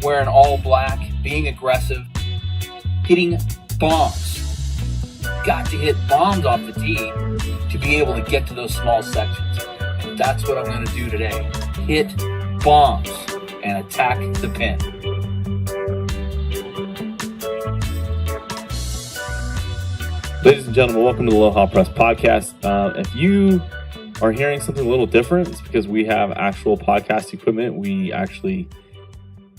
wearing all black, being aggressive, hitting bombs. Got to hit bombs off the tee to be able to get to those small sections. And that's what I'm going to do today. Hit bombs and attack the pin. Ladies and gentlemen, welcome to the Aloha Press podcast. If you are hearing something a little different, it's because we have actual podcast equipment. We actually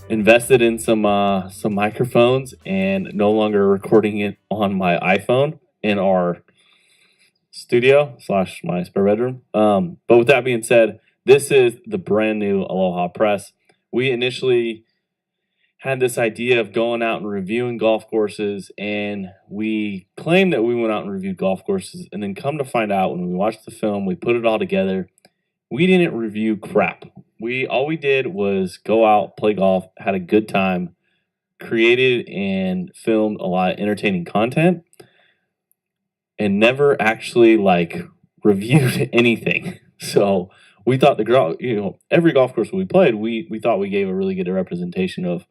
invested in some microphones and no longer recording it on my iPhone in our studio / my spare bedroom. But with that being said, this is the brand new Aloha Press. We initially had this idea of going out and reviewing golf courses, and we claimed that we went out and reviewed golf courses, and then come to find out when we watched the film, we put it all together, we didn't review crap. All we did was go out, play golf, had a good time, created and filmed a lot of entertaining content, and never actually reviewed anything. So we thought every golf course we played, we thought we gave a really good representation of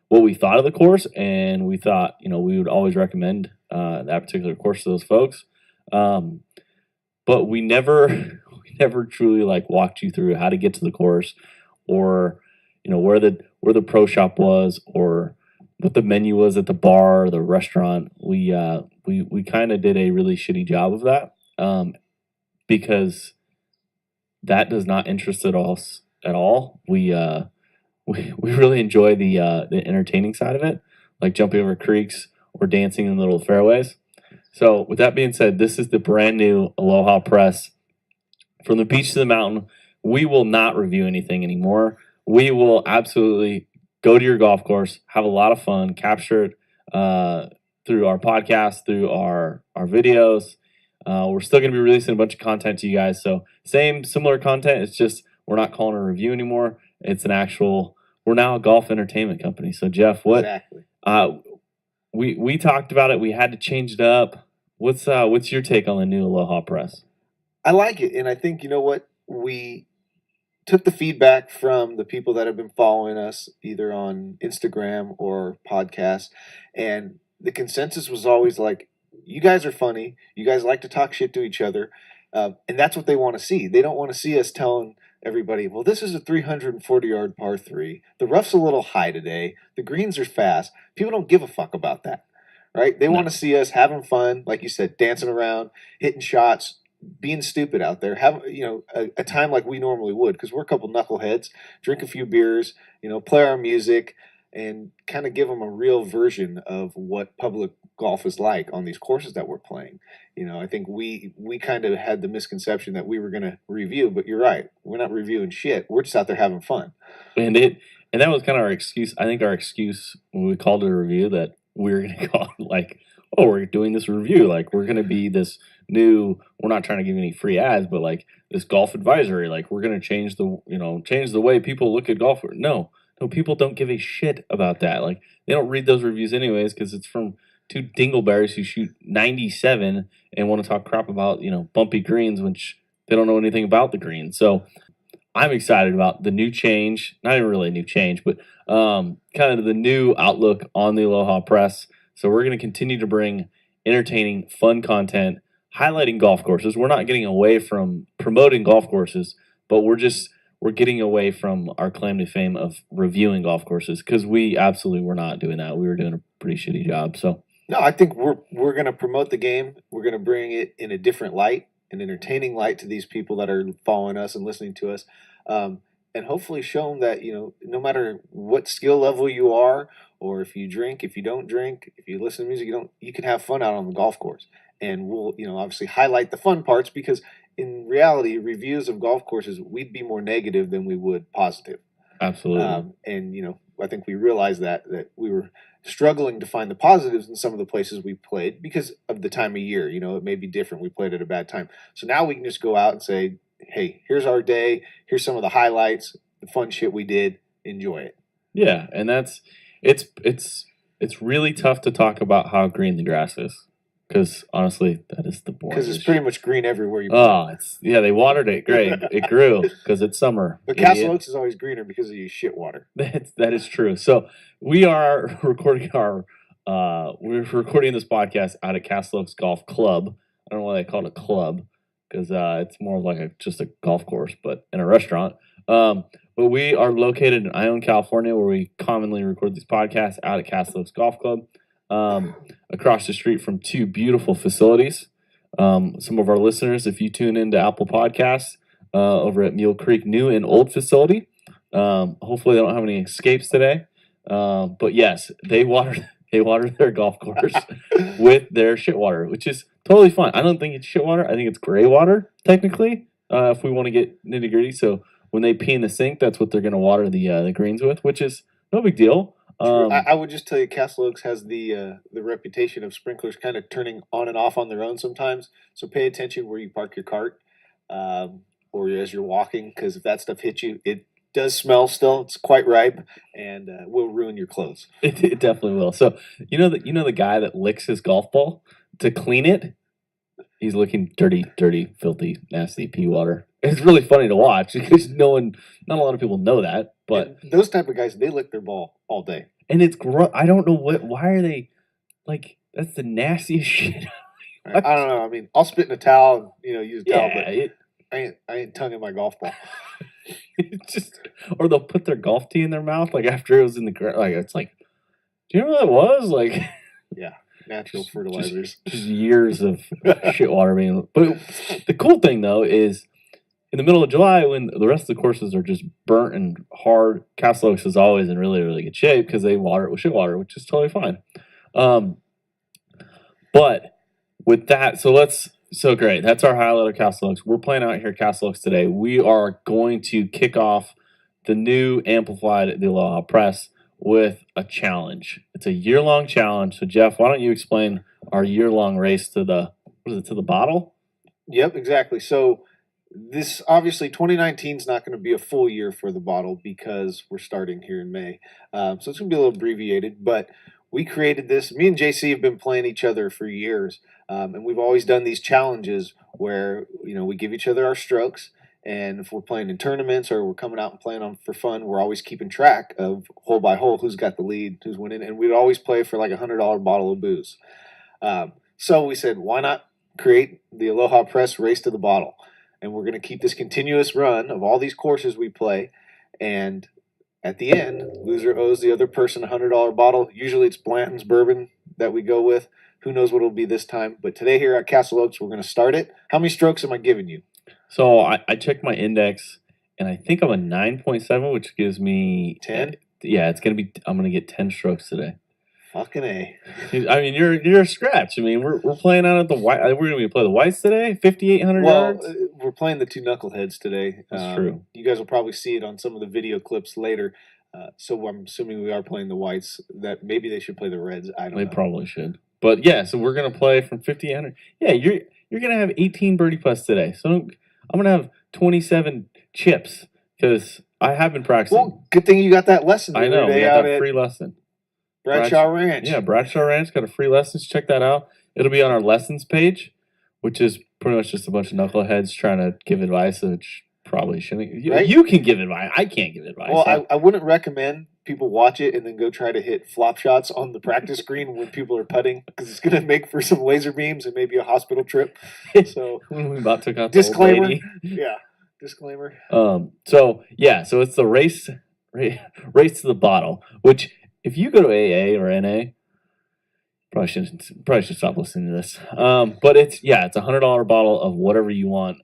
what we thought of the course, and we thought, we would always recommend that particular course to those folks. But we never truly walked you through how to get to the course, or where the pro shop was, or what the menu was at the bar or the restaurant. We kind of did a really shitty job of that, because that does not interest us at all. We really enjoy the entertaining side of it, like jumping over creeks or dancing in the little fairways. So with that being said, this is the brand new Aloha Press. From the beach to the mountain, we will not review anything anymore. We will absolutely go to your golf course, have a lot of fun, capture it through our podcast, through our videos. We're still going to be releasing a bunch of content to you guys. So similar content. It's just we're not calling it a review anymore. It's we're now a golf entertainment company. So Jeff, Exactly. We talked about it. We had to change it up. What's your take on the new Aloha Press? I like it, and I think we took the feedback from the people that have been following us either on Instagram or podcasts, and the consensus was always you guys are funny, you guys like to talk shit to each other, and that's what they want to see. They don't want to see us telling everybody, well, this is a 340-yard par 3. The rough's a little high today. The greens are fast. People don't give a fuck about that, right? They want to see us having fun, like you said, dancing around, hitting shots, being stupid out there, have a time like we normally would, because we're a couple knuckleheads, drink a few beers, play our music, and kind of give them a real version of what public golf is like on these courses that we're playing. I think we kind of had the misconception that we were going to review, but you're right, we're not reviewing shit. We're just out there having fun. And that was kind of our excuse. I think our excuse when we called it a review, that we were going to call it we're doing this review, we're going to be this new, we're not trying to give any free ads, but this golf advisory, we're going to change the way people look at golf. No, people don't give a shit about that. They don't read those reviews anyways, because it's from two dingleberries who shoot 97 and want to talk crap about, bumpy greens, which they don't know anything about the greens. So I'm excited about the new change, not even really a new change, but kind of the new outlook on the Aloha Press. So we're going to continue to bring entertaining, fun content, highlighting golf courses. We're not getting away from promoting golf courses, but we're getting away from our claim to fame of reviewing golf courses, because we absolutely were not doing that. We were doing a pretty shitty job. So no, I think we're going to promote the game. We're going to bring it in a different light, an entertaining light to these people that are following us and listening to us, and hopefully show them that no matter what skill level you are, or if you drink, if you don't drink, if you listen to music, you can have fun out on the golf course. And we'll obviously highlight the fun parts, because in reality, reviews of golf courses, we'd be more negative than we would positive. Absolutely. And I think we realized that we were struggling to find the positives in some of the places we played because of the time of year. It may be different. We played at a bad time. So now we can just go out and say, hey, here's our day. Here's some of the highlights, the fun shit we did. Enjoy it. Yeah, and it's really tough to talk about how green the grass is. because honestly, that is the boring. Because it's pretty much green everywhere you Oh, they watered it. Great, it grew because it's summer. But Castle Oaks is always greener because of your shit water. That is true. So we are recording we're recording this podcast out at Castle Oaks Golf Club. I don't know why they call it a club because it's more of like just a golf course, but in a restaurant. But we are located in Ione, California, where we commonly record these podcasts out at Castle Oaks Golf Club. Across the street from two beautiful facilities. Some of our listeners, if you tune into Apple Podcasts over at Mule Creek New and Old Facility, hopefully they don't have any escapes today. But yes, they watered their golf course with their shit water, which is totally fine. I don't think it's shit water. I think it's gray water, technically, if we want to get nitty gritty. So when they pee in the sink, that's what they're going to water the greens with, which is no big deal. I would just tell you, Castle Oaks has the reputation of sprinklers kind of turning on and off on their own sometimes. So pay attention where you park your cart or as you're walking, because if that stuff hits you, it does smell still. It's quite ripe and will ruin your clothes. It definitely will. So you know the guy that licks his golf ball to clean it. He's looking dirty, filthy, nasty pee water. It's really funny to watch because not a lot of people know that. But and those type of guys, they lick their ball all day. And it's gross. I don't know why are they like, that's the nastiest shit. I don't know. I mean, I'll spit in a towel and use a towel, Yeah, but I ain't tonguing my golf ball. it's just, or they'll put their golf tee in their mouth like after it was in the ground. Like it's like, do you know what that was? Like, yeah, natural fertilizers. Just years of shit water being. But the cool thing though is, in the middle of July, when the rest of the courses are just burnt and hard, Castle Oaks is always in really, really good shape because they water it with shit water, which is totally fine. But with that, so great. That's our highlight of Castle Oaks. We're playing out here at Castle Oaks today. We are going to kick off the new Amplified at the Aloha Press with a challenge. It's a year-long challenge. So, Jeff, why don't you explain our year-long race to the bottle? Yep, exactly. So, this obviously 2019 is not going to be a full year for the bottle because we're starting here in May. So it's going to be a little abbreviated, but we created this. Me and JC have been playing each other for years, and we've always done these challenges where we give each other our strokes, and if we're playing in tournaments or we're coming out and playing on for fun, we're always keeping track of hole by hole who's got the lead, who's winning, and we'd always play for like $100 bottle of booze. So we said, why not create the Aloha Press Race to the Bottle? And we're going to keep this continuous run of all these courses we play. And at the end, loser owes the other person a $100 bottle. Usually it's Blanton's bourbon that we go with. Who knows what it'll be this time. But today here at Castle Oaks, we're going to start it. How many strokes am I giving you? So I checked my index, and I think I'm a 9.7, which gives me 10. Yeah, I'm going to get 10 strokes today. Fucking A. I mean, you're a scratch. I mean, we're playing out at the white. We're going to play the whites today. 5,800 yards. We're playing the two knuckleheads today. That's true. You guys will probably see it on some of the video clips later. So I'm assuming we are playing the whites. That maybe they should play the reds. I don't know. They probably should. But yeah, so we're going to play from 5,800. Yeah, you're going to have 18 birdie putts today. So I'm going to have 27 chips because I have been practicing. Well, good thing you got that lesson. I know. We got that free lesson. Bradshaw Ranch. Yeah, Bradshaw Ranch got a free lessons. Check that out. It'll be on our lessons page, which is pretty much just a bunch of knuckleheads trying to give advice, which probably shouldn't. Right? You can give advice. I can't give advice. Well, I wouldn't recommend people watch it and then go try to hit flop shots on the practice green when people are putting because it's going to make for some laser beams and maybe a hospital trip. So when we about took out disclaimer. The old lady. Yeah, disclaimer. So it's the race to the bottle, which. If you go to AA or NA, probably should stop listening to this. But it's a $100 bottle of whatever you want.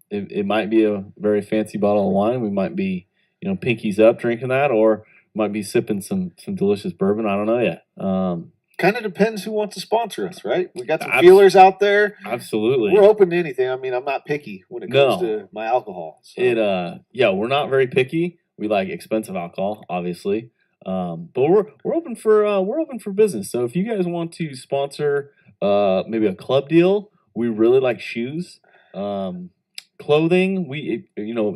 It might be a very fancy bottle of wine. We might be, pinkies up drinking that, or might be sipping some delicious bourbon. I don't know yet. Kind of depends who wants to sponsor us, right? We got some feelers out there. Absolutely, we're open to anything. I mean, I'm not picky when it comes to my alcohol. So. We're not very picky. We like expensive alcohol, obviously. But we're open for business. So if you guys want to sponsor maybe a club deal, we really like shoes, clothing.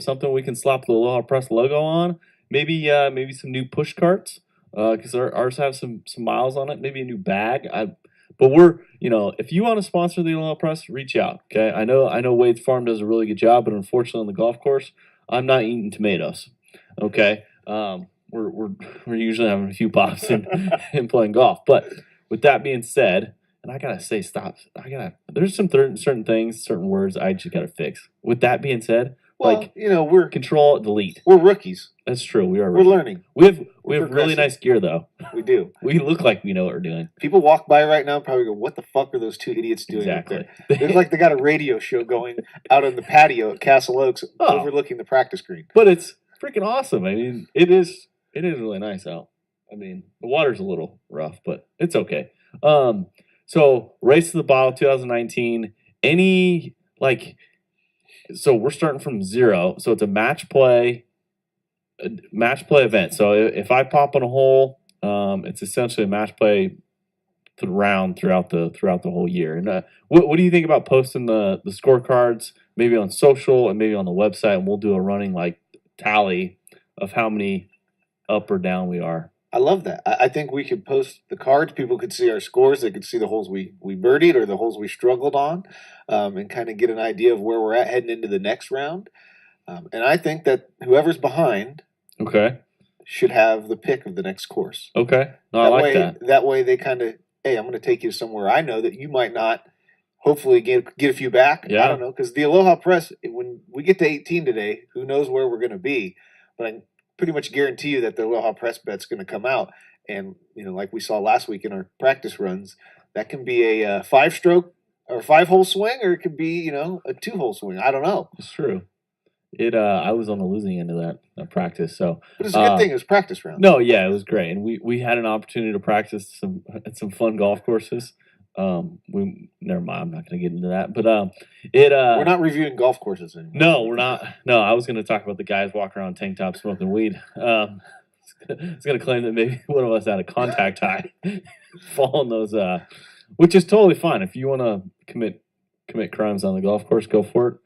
Something we can slap the Aloha Press logo on. Maybe some new push carts because ours have some miles on it. Maybe a new bag. But we're, if you want to sponsor the Aloha Press, reach out. Okay, I know Wade's farm does a really good job, but unfortunately on the golf course, I'm not eating tomatoes. Okay, we're usually having a few pops and playing golf. But with that being said, and I gotta say, stop. There's some certain things, certain words I just gotta fix. With that being said, Well, we're Control Delete. we're rookies. That's true. We are. We're learning. We have We're really progressing. nice gear though. We do. We look like we know what we're doing. People walk by right now and probably go, "What the fuck are those two idiots doing up Exactly. there?" It's like they got a radio show going out on the patio at Castle Oaks, Oh. overlooking the practice green. But it's freaking awesome. I mean, it is really nice out. I mean, the water's a little rough, but it's okay. So Race to the Bottle 2019. So we're starting from 0. So it's a match play event. So if I pop on a hole, it's essentially a match play round throughout the whole year. And what do you think about posting the scorecards maybe on social and maybe on the website, and we'll do a running tally of how many up or down we are. I love that. I think we could post the cards. People could see our scores. They could see the holes we birdied or the holes we struggled on, and kind of get an idea of where we're at heading into the next round. And I think that whoever's behind Okay. should have the pick of the next course. Okay. No, I like that. That way they kind of, hey, I'm going to take you to somewhere I know that you might not. Hopefully get a few back. Yeah. I don't know, because the Aloha Press, when we get to 18 today, who knows where we're going to be? But I pretty much guarantee you that the Aloha Press bet's going to come out, and like we saw last week in our practice runs, that can be a 5-stroke or 5-hole swing, or it could be a 2-hole swing. I don't know. It's true. I was on the losing end of that practice, so. But it's a good thing. It was practice round. No, yeah, it was great, and we had an opportunity to practice at some fun golf courses. Never mind. I'm not going to get into that, but we're not reviewing golf courses anymore. No, we're not. No, I was going to talk about the guys walking around tank top smoking weed. It's going to claim that maybe one of us had a contact high, following those, which is totally fine. If you want to commit crimes on the golf course, go for it.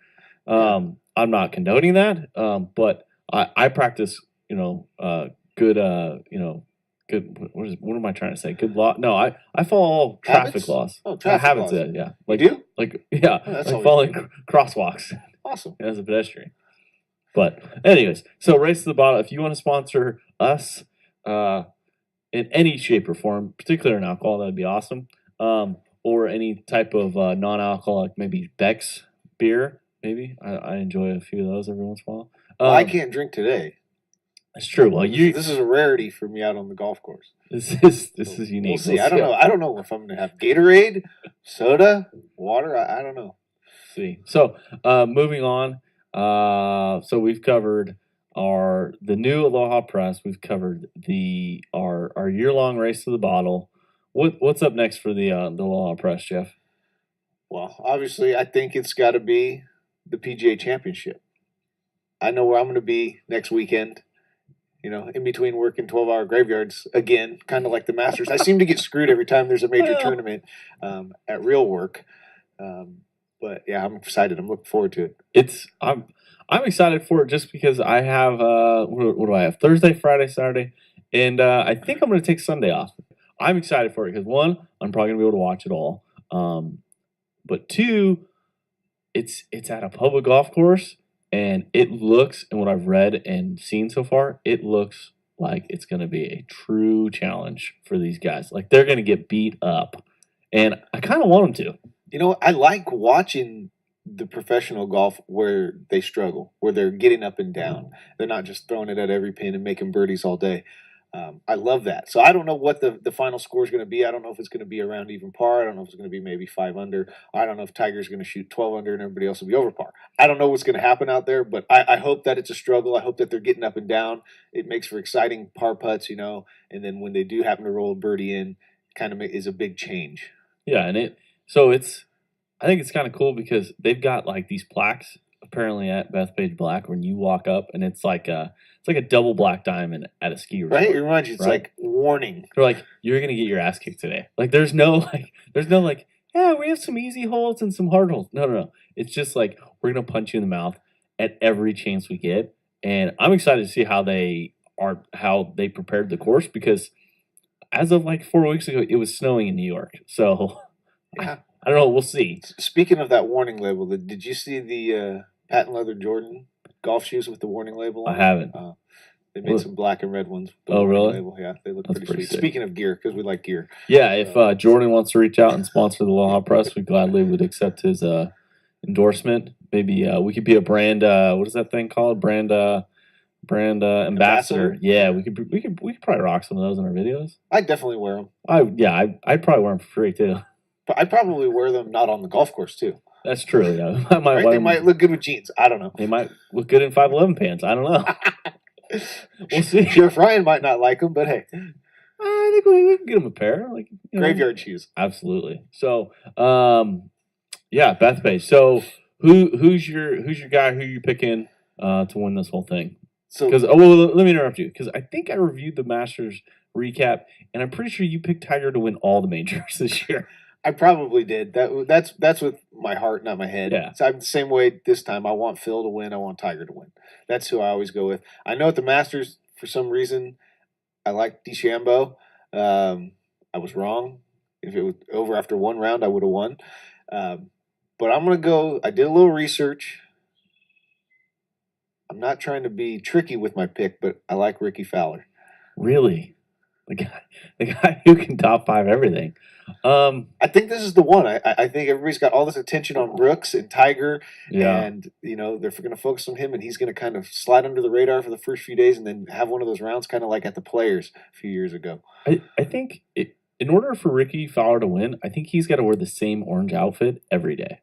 I'm not condoning that, but I practice, good, good. What am I trying to say? Good law? No, I follow traffic Habits? laws. Oh, traffic habits, laws. yeah. You do? Yeah, Oh, that's like always following crosswalks Awesome. as a pedestrian. But anyways, so Race to the Bottle. If you want to sponsor us in any shape or form, particularly in alcohol, that'd be awesome. Or any type of non-alcoholic, maybe Beck's beer. Maybe I enjoy a few of those every once in a while. Well, I can't drink today. It's true. Well, This is a rarity for me out on the golf course. This is unique. We'll see. I don't know. I don't know if I'm going to have Gatorade, soda, water. I don't know. See. So moving on. So we've covered the new Aloha Press. We've covered our year-long Race to the Bottle. What's up next for the Aloha Press, Jeff? Well, obviously, I think it's got to be the PGA Championship. I know where I'm going to be next weekend. In between working 12-hour graveyards again, kind of like the Masters. I seem to get screwed every time there's a major tournament at real work. But yeah, I'm excited. I'm looking forward to it. I'm excited for it just because I have what do I have? Thursday, Friday, Saturday, and I think I'm going to take Sunday off. I'm excited for it because 1, I'm probably going to be able to watch it all. But 2, it's at a public golf course. And it looks, and what I've read and seen so far, it looks like it's going to be a true challenge for these guys. Like, they're going to get beat up. And I kind of want them to. I like watching the professional golf where they struggle, where they're getting up and down. They're not just throwing it at every pin and making birdies all day. I love that. So I don't know what the final score is going to be. I don't know if it's going to be around even par. I don't know if it's going to be maybe 5 under. I don't know if Tiger's going to shoot 12 under and everybody else will be over par. I don't know what's going to happen out there, but I hope that it's a struggle. I hope that they're getting up and down. It makes for exciting par putts, and then when they do happen to roll a birdie in, kind of is a big change. Yeah, and I think it's kind of cool because they've got like these plaques apparently at Bethpage Black when you walk up, and it's like a double black diamond at a ski resort. Right? It reminds you, it's like warning. They're like, you're gonna get your ass kicked today. Like there's no yeah, we have some easy holes and some hard holes. No. It's just like we're gonna punch you in the mouth at every chance we get. And I'm excited to see how they prepared the course because as of like 4 weeks ago, it was snowing in New York. So Yeah. I don't know. We'll see. Speaking of that warning label, did you see the patent leather Jordan golf shoes with the warning label I on? haven't. They made some black and red ones. With the Oh, warning really? Label. Yeah, they look That's pretty pretty sweet. sick. Speaking of gear, because we like gear. Yeah, if Jordan wants to reach out and sponsor the Aloha Press, we gladly would accept his endorsement. Maybe we could be a brand. What is that thing called? Brand ambassador. Yeah, we could probably rock some of those in our videos. I'd definitely wear them. I'd probably wear them for free too. But I'd probably wear them not on the golf course too. That's true. Yeah, They might look good with jeans. I don't know. They might look good in 511 pants. I don't know. We'll see. Sheriff Ryan might not like them, but hey, I think we can get him a pair, like graveyard shoes. Absolutely. So, yeah, Bethpage. So, who's your guy? Who you picking to win this whole thing? So, Because let me interrupt you because I think I reviewed the Masters recap, and I'm pretty sure you picked Tiger to win all the majors this year. I probably did. That's with my heart, not my head. Yeah. So I'm the same way this time. I want Phil to win. I want Tiger to win. That's who I always go with. I know at the Masters, for some reason, I like DeChambeau. I was wrong. If it was over after one round, I would have won. But I'm going to go. I did a little research. I'm not trying to be tricky with my pick, but I like Ricky Fowler. Really? The guy who can top five everything. I think this is the one. I think everybody's got all this attention on Brooks and Tiger, and they're going to focus on him, and he's going to kind of slide under the radar for the first few days, and then have one of those rounds, kind of like at the Players a few years ago. I think in order for Ricky Fowler to win, I think he's got to wear the same orange outfit every day,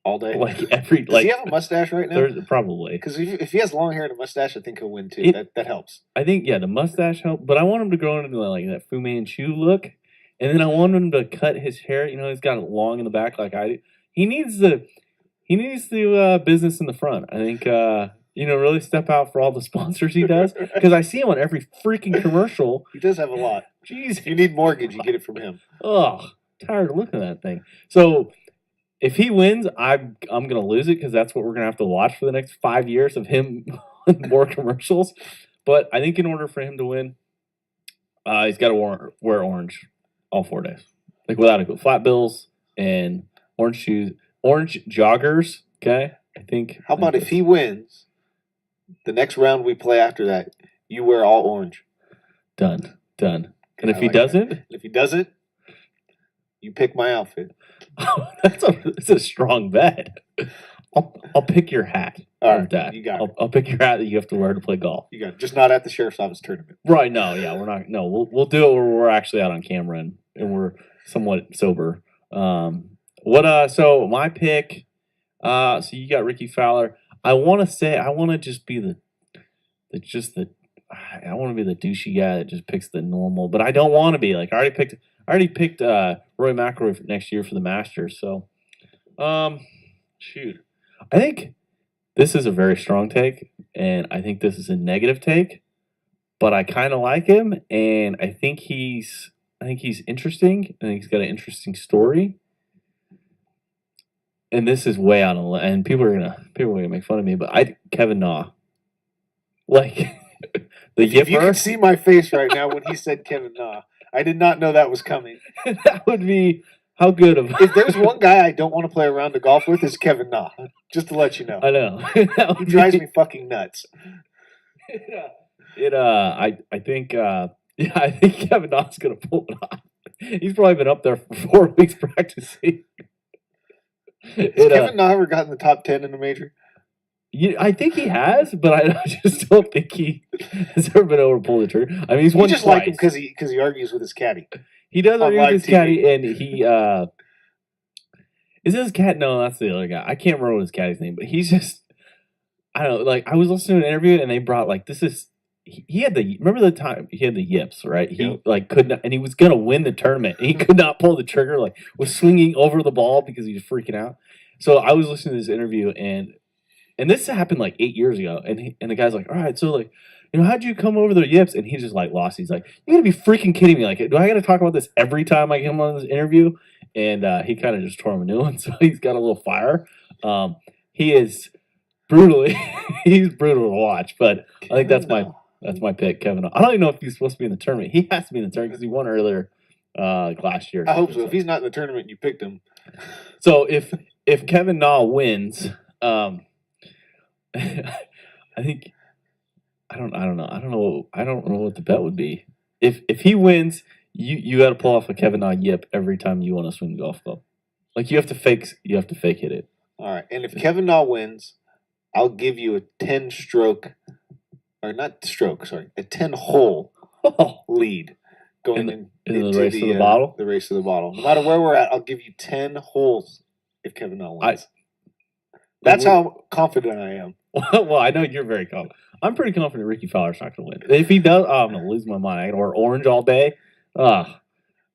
all day. Does he have a mustache right now? Probably. Because if he has long hair and a mustache, I think he'll win too. That helps. I think the mustache helps, but I want him to go into like that Fu Manchu look. And then I want him to cut his hair. He's got it long in the back like I do. He needs the business in the front. I think really step out for all the sponsors he does because I see him on every freaking commercial. He does have a lot. Jeez, if you need mortgage, you get it from him. Oh, tired of looking at that thing. So if he wins, I'm gonna lose it because that's what we're gonna have to watch for the next 5 years of him on more commercials. But I think in order for him to win, he's got to wear orange all 4 days, like without a go. Flat bills and orange shoes, orange joggers. Okay, I think. How about if he wins, the next round we play after that, you wear all orange. Done. And if he doesn't, you pick my outfit. That's a strong bet. I'll pick your hat. All right, you got it. I'll pick your hat that you have to wear to play golf. You got it. Just not at the sheriff's office tournament. Right? No, yeah, we're not. No, we'll do it where we're actually out on camera and we're somewhat sober. So my pick. So you got Ricky Fowler. I want to just be I want to be the douchey guy that just picks the normal, but I don't want to be like I already picked Roy McIlroy for next year for the Masters. So, shoot. I think this is a very strong take, and I think this is a negative take, but I kind of like him, and I think he's interesting. I think he's got an interesting story, and this is way out of and people are gonna make fun of me, but Kevin Na, like if you can see my face right now when he said Kevin Na, I did not know that was coming. That would be. How good of if there's one guy I don't want to play a round of golf with, is Kevin Na. Just to let you know. I know. He drives me fucking nuts. I think Kevin Na's gonna pull it off. He's probably been up there for 4 weeks practicing. Has Kevin Na ever gotten the top 10 in a major? I think he has, but I just don't think he has ever been able to pull the trigger. I mean, he's won just twice. Like him because he argues with his caddy. He does argue with his caddy, and he is his cat? No, that's the other guy. I can't remember what his caddy's name, but he's just I don't know. Like I was listening to an interview, and they brought like he had remember the time he had the yips, right? He could not, and he was gonna win the tournament, and he could not pull the trigger. Like was swinging over the ball because he was freaking out. So I was listening to this interview, and this happened like 8 years ago, and the guy's like, all right, so like. How'd you come over the yips? And he just like lost. He's like, you gotta be freaking kidding me. Like, do I gotta talk about this every time I come on this interview? And he kind of just tore him a new one. So he's got a little fire. He is he's brutal to watch, but I think that's That's my pick, Kevin. I don't even know if he's supposed to be in the tournament. He has to be in the tournament because he won earlier last year. I hope so. If he's not in the tournament, and you picked him. So if Kevin Na wins, I think I don't know what the bet would be. If he wins, you got to pull off a Kevin Na yip every time you want to swing the golf club. Like you have to fake hit it. All right, and if Kevin Na wins, I'll give you a 10-stroke, or not stroke, sorry, a 10-hole lead going into the race of the bottle. The race of the bottle. No matter where we're at, I'll give you 10 holes if Kevin Na wins. That's how confident I am. Well, I know you're very confident. I'm pretty confident Ricky Fowler's not going to win. If he does, I'm going to lose my mind. I got to wear orange all day. That'd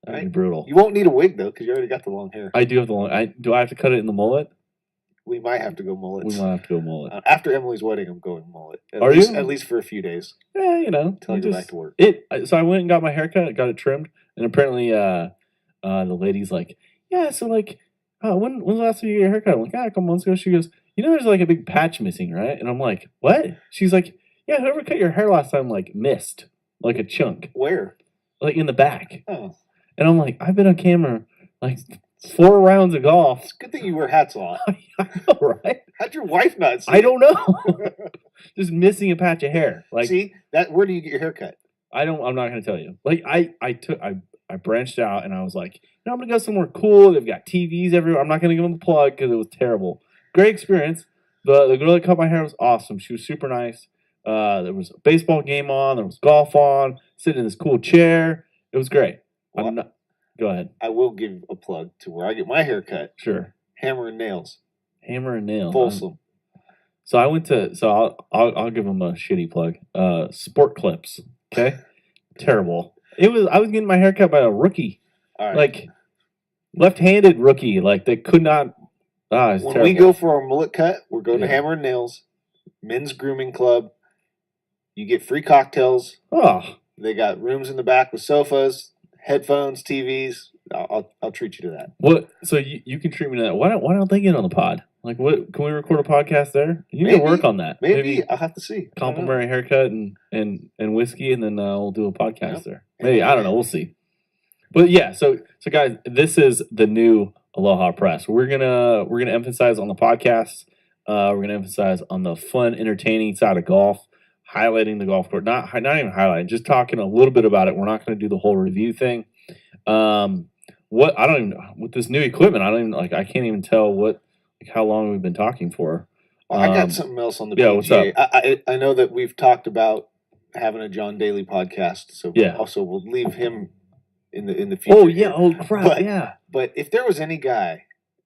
be brutal. You won't need a wig, though, because you already got the long hair. I do have the long. Do I have to cut it in the mullet? We might have to go mullets. We might have to go mullet. After Emily's wedding, I'm going mullet. At least for a few days. Yeah, you know. Until I go back to work. So I went and got my haircut, got it trimmed, and apparently the lady's like, yeah, so like, when's the last time you got your haircut? I'm like, a couple months ago. She goes, there's like a big patch missing, right? And I'm like, what? She's like, yeah, whoever cut your hair last time like missed like a chunk. Where? Like in the back. Oh. And I'm like, I've been on camera like 4 rounds of golf. It's a good thing you wear hats a lot. I know, right? How'd your wife not see? I don't know. Just missing a patch of hair. Like, see that? Where do you get your hair cut? I'm not going to tell you. Like I branched out and I was like, I'm going to go somewhere cool. They've got TVs everywhere. I'm not going to give them the plug because it was terrible. Great experience. The girl that cut my hair was awesome. She was super nice. There was a baseball game on. There was golf on. Sitting in this cool chair. It was great. Well, go ahead. I will give a plug to where I get my hair cut. Sure. Hammer and Nails. Hammer and Nails. Folsom. So I went to. So I'll give them a shitty plug. Sport Clips. Okay. Terrible. I was getting my hair cut by a rookie. All right. Like left-handed rookie. Like they could not. When terrible. We go for our mullet cut, we're going to Hammer and Nails, Men's Grooming Club. You get free cocktails. Oh. They got rooms in the back with sofas, headphones, TVs. I'll treat you to that. What? So you can treat me to that. Why don't they get on the pod? Like, what? Can we record a podcast there? You need to work on that. Maybe I'll have to see. Complimentary haircut and whiskey, and then we'll do a podcast there. Maybe I don't know. We'll see. But yeah, so guys, this is the new Aloha Press. We're gonna emphasize on the podcast. We're gonna emphasize on the fun, entertaining side of golf, highlighting the golf course. Not even highlighting, just talking a little bit about it. We're not gonna do the whole review thing. What I don't even with this new equipment. I can't even tell how long we've been talking for. I got something else on the PGA. What's up? I know that we've talked about having a John Daly podcast, so yeah. Also we'll leave him in the future. Oh yeah, oh crap, But if there was any guy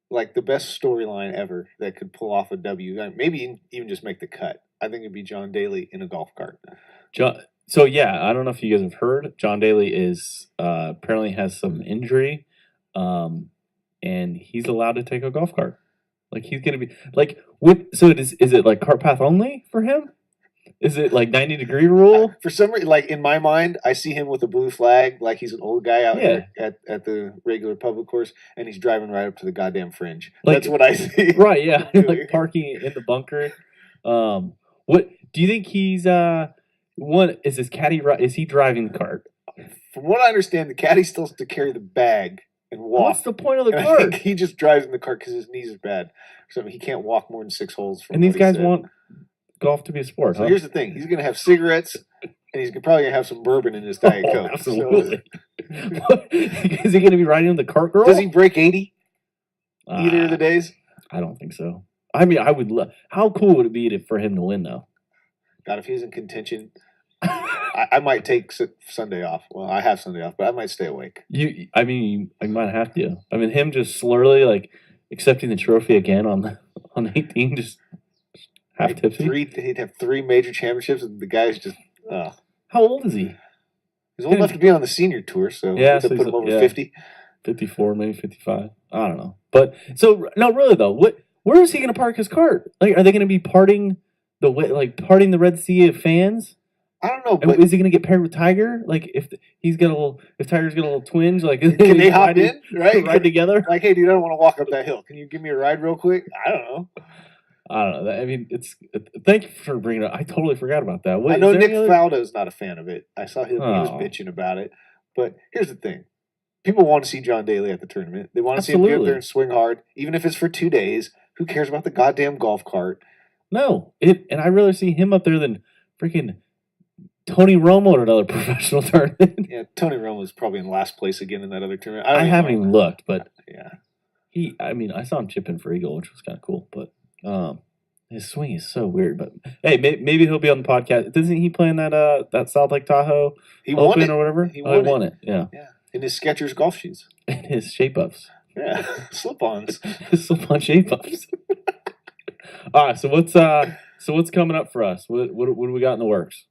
like the best storyline ever that could pull off a W, maybe even just make the cut, I think it'd be John Daly in a golf cart. So yeah, I don't know if you guys have heard. John Daly is apparently has some injury, and he's allowed to take a golf cart. Like he's gonna be like so is it like cart path only for him? Is it like 90-degree rule? For some reason, like in my mind, I see him with a blue flag, like he's an old guy out here at the regular public course, and he's driving right up to the goddamn fringe. Like, that's what I see. Right? Yeah, like parking in the bunker. What do you think he's? Is his caddy? Is he driving the cart? From what I understand, the caddy still has to carry the bag and walk. What's the point of the cart? I think he just drives in the cart because his knees are bad. So he can't walk more than 6 holes. And these guys want golf to be a sport. So here's the thing: he's going to have cigarettes, and he's probably going to have some bourbon in his Diet Coke. Absolutely. Is he going to be riding the cart girl? Does he break 80? Either of the days? I don't think so. I mean, I would love. How cool would it be for him to win, though? God, if he's in contention, I might take Sunday off. Well, I have Sunday off, but I might stay awake. You might have to. I mean, him just slowly like accepting the trophy again on 18, just half tipsy. He'd have 3 major championships, and the guy's just. How old is he? He's old enough to be on the senior tour, so yeah, so put him over 50. 54, maybe 55. I don't know. But so no, really though, where is he going to park his cart? Like, are they going to be parting the Red Sea of fans? I don't know. But is he going to get paired with Tiger? Like, if Tiger's got a little twinge, like can they hop in? Right, ride together? Like, hey, dude, I don't want to walk up that hill. Can you give me a ride real quick? I don't know. I don't know. I mean, thank you for bringing it up. I totally forgot about that. Wait, I know is there Nick any other- Faldo's not a fan of it. I saw him; he was Oh. bitching about it. But here's the thing: people want to see John Daly at the tournament. They want to see him get up Absolutely. there and swing hard, even if it's for 2 days. Who cares about the goddamn golf cart? No, and I'd rather see him up there than freaking Tony Romo at another professional tournament. Yeah, Tony Romo's probably in last place again in that other tournament. I haven't even looked, but Yeah, I saw him chipping for eagle, which was kind of cool. But his swing is so weird. But hey, maybe he'll be on the podcast. Doesn't he play in that South Lake Tahoe he won Open it. or whatever? He He won won it. Yeah, Yeah, in his Skechers golf shoes. and his shape ups, Yeah, slip-ons. his slip-on shape ups. All right, so what's coming up for us? What do we got in the works?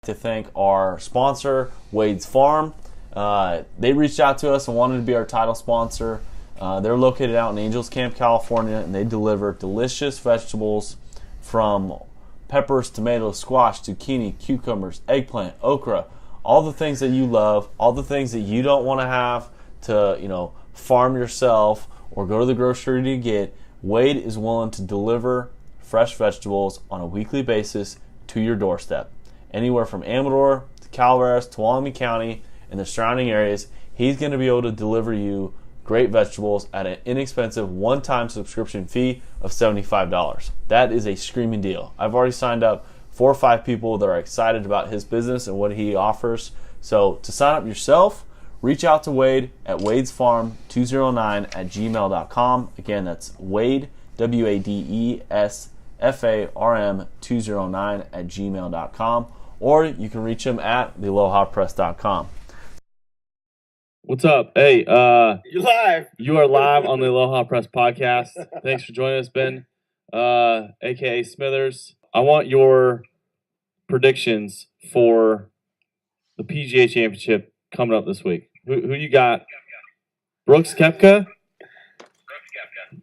To thank our sponsor, Wade's Farm. They reached out to us and wanted to be our title sponsor. They're located out in Angels Camp, California, and they deliver delicious vegetables from peppers, tomatoes, squash, zucchini, cucumbers, eggplant, okra, all the things that you love, all the things that you don't want to have to, farm yourself or go to the grocery to get. Wade is willing to deliver fresh vegetables on a weekly basis to your doorstep. Anywhere from Amador to Calaveras, Tuolumne County, and the surrounding areas, he's going to be able to deliver you great vegetables at an inexpensive one-time subscription fee of $75. That is a screaming deal. I've already signed up 4 or 5 people that are excited about his business and what he offers. So to sign up yourself, reach out to Wade at wadesfarm209@gmail.com. Again, that's Wade, WADESFARM209@gmail.com. Or you can reach him at thealohapress.com. What's up? Hey, You're live. you are live on the Aloha Press podcast. Thanks for joining us, Ben, aka Smithers. I want your predictions for the PGA Championship coming up this week. Who you got? Brooks Koepka?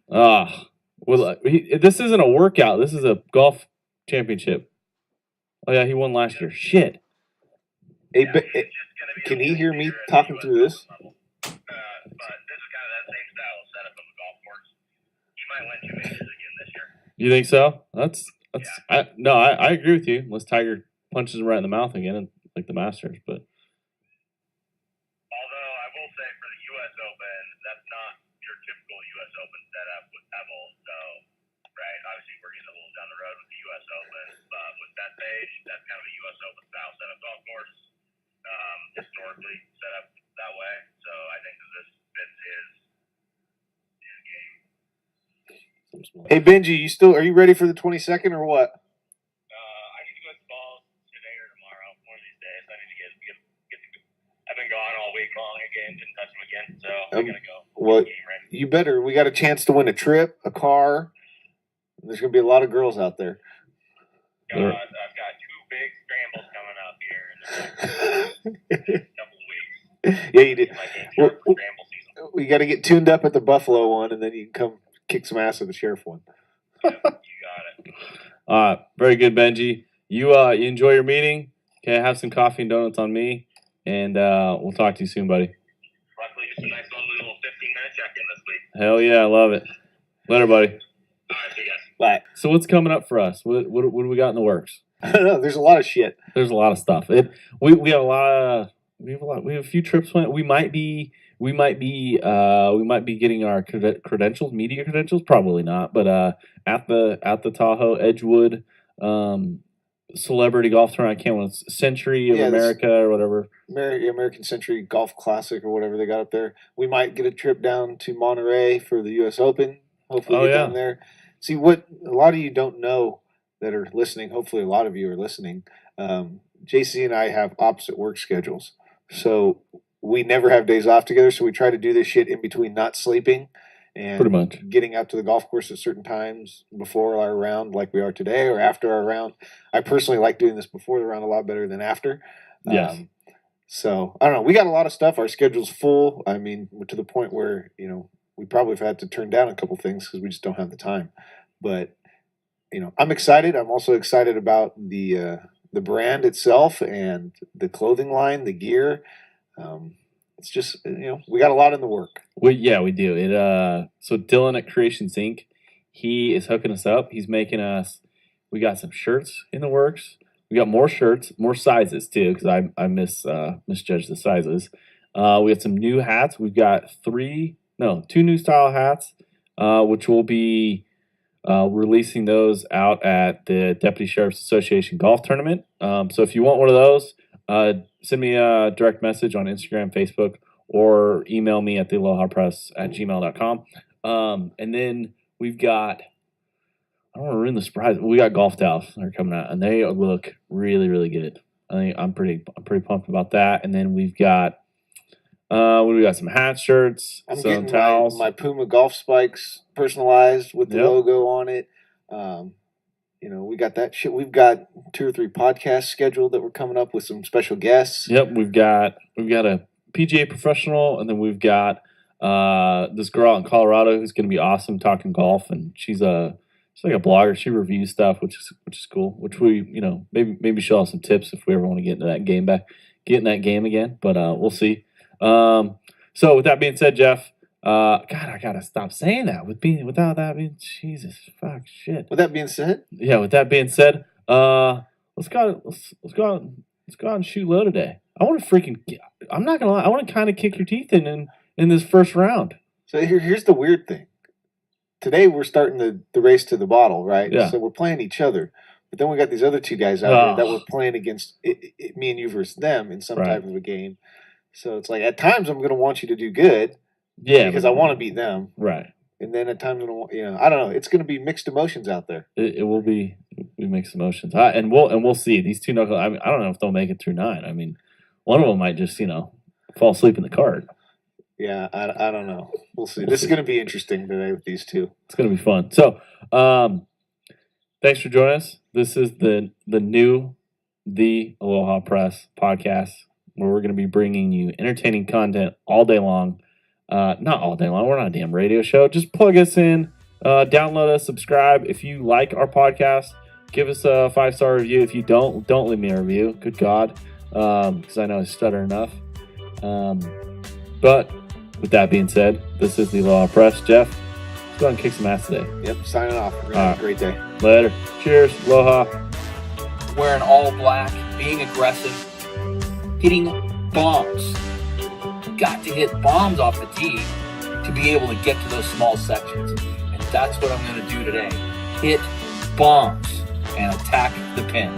Well, this isn't a workout. This is a golf championship. Oh yeah, he won last year. Shit. Hey, can he hear me talking through this? But this is kind of that same style of setup of the golf course. He might win 2 majors again this year. You think so? I agree with you. Unless Tiger punches him right in the mouth again, like the Masters. But Although I will say for the U.S. Open, that's not your typical U.S. Open setup with pebbles. So, right, obviously we're getting a little down the road with the U.S. Open, but with that page, that's kind of a U.S. Open style setup golf course. Historically set up that way. So I think that this fits his game. Hey Benji, are you ready for the 22nd or what? I need to go to the balls today or tomorrow, one of these days. I need to get I've been gone all week long again, didn't touch them again, so I gotta go. Well, Get the game ready. you better. We got a chance to win a trip, a car. There's gonna be a lot of girls out there. God, I've got 2 big scrambles coming up here in the next couple of weeks. Yeah, you did. My game Well, for scramble season. We got to get tuned up at the Buffalo one, and then you can come kick some ass at the Sheriff one. You got it. very good, Benji. You enjoy your meeting. Okay, have some coffee and donuts on me, and we'll talk to you soon, buddy. Luckily, just a nice little 15-minute check-in this week. Hell yeah, I love it. Later, buddy. All right, see you guys. Bye. So what's coming up for us? What do we got in the works? I don't know. There's a lot of shit. There's a lot of stuff. We have a few trips planned. We might be getting our credentials, media credentials. Probably not, but at the Tahoe Edgewood celebrity golf tournament. I can't remember. Century of America or whatever. American Century Golf Classic or whatever they got up there. We might get a trip down to Monterey for the U.S. Open. Hopefully, get down there. See, what a lot of you don't know that are listening. Hopefully, a lot of you are listening. JC and I have opposite work schedules, so we never have days off together. So we try to do this shit in between not sleeping and Pretty much getting out to the golf course at certain times before our round, like we are today, or after our round. I personally like doing this before the round a lot better than after. Yes. So I don't know. We got a lot of stuff. Our schedule's full. I mean, to the point where we probably have had to turn down a couple things because we just don't have the time. But I'm excited. I'm also excited about the brand itself and the clothing line, the gear. It's just we got a lot in the work. we do it. So Dylan at Creations Inc. He is hooking us up. He's making us. We got some shirts in the works. We got more shirts, more sizes too, because I misjudged the sizes. We got some new hats. We've got 2 new style hats, which will be releasing those out at the Deputy Sheriff's Association golf tournament. So if you want one of those, send me a direct message on Instagram, Facebook, or email me at thealohapress@gmail.com. And then we've got, I don't want to ruin the surprise. We got golf towels that are coming out, and they look really, really good. I think I'm pretty pumped about that. And then we've got we got some hat shirts, I'm some getting towels. my Puma golf spikes personalized with the Yep. logo on it. We got that shit. We've got 2 or 3 podcasts scheduled that we're coming up with some special guests. Yep, we've got a PGA professional, and then we've got this girl out in Colorado who's going to be awesome talking golf, and she's like a blogger. She reviews stuff, which is cool. Which we maybe she'll have some tips if we ever want to get into that game again. But we'll see. So with that being said, Jeff, God, I gotta stop saying that. Without that being, Jesus, fuck, shit. With that being said, Yeah. With that being said, let's go out and shoot low today. I'm not gonna lie. I want to kind of kick your teeth in this first round. so here's the weird thing. Today we're starting the race to the bottle, right? Yeah. So we're playing each other. But then we got these other 2 guys out here that we're playing against me and you versus them in some Right. type of a game. So it's like at times I'm going to want you to do good Yeah. because I want to beat them. Right. And then at times, I don't know. It's going to be mixed emotions out there. It will be. We mix emotions, and we'll see. These 2 knuckles. I don't know if they'll make it through 9. I mean, one of them might just fall asleep in the cart. Yeah, I don't know. We'll see. This is going to be interesting today with these 2. It's gonna be fun. So, thanks for joining us. This is the new Aloha Press podcast, where we're gonna be bringing you entertaining content all day long. Not all day long. We're not a damn radio show. Just plug us in, download us, subscribe. If you like our podcast, give us a 5-star review. If you don't leave me a review. Good God, because I know I stutter enough. But with that being said, this is the Aloha Press. Jeff, let's go ahead and kick some ass today. Yep, signing off. We're gonna have a great day. Later. Cheers. Aloha. Wearing all black, being aggressive, hitting bombs. Got to hit bombs off the tee to be able to get to those small sections. And that's what I'm going to do today. Hit bombs and attack the pin.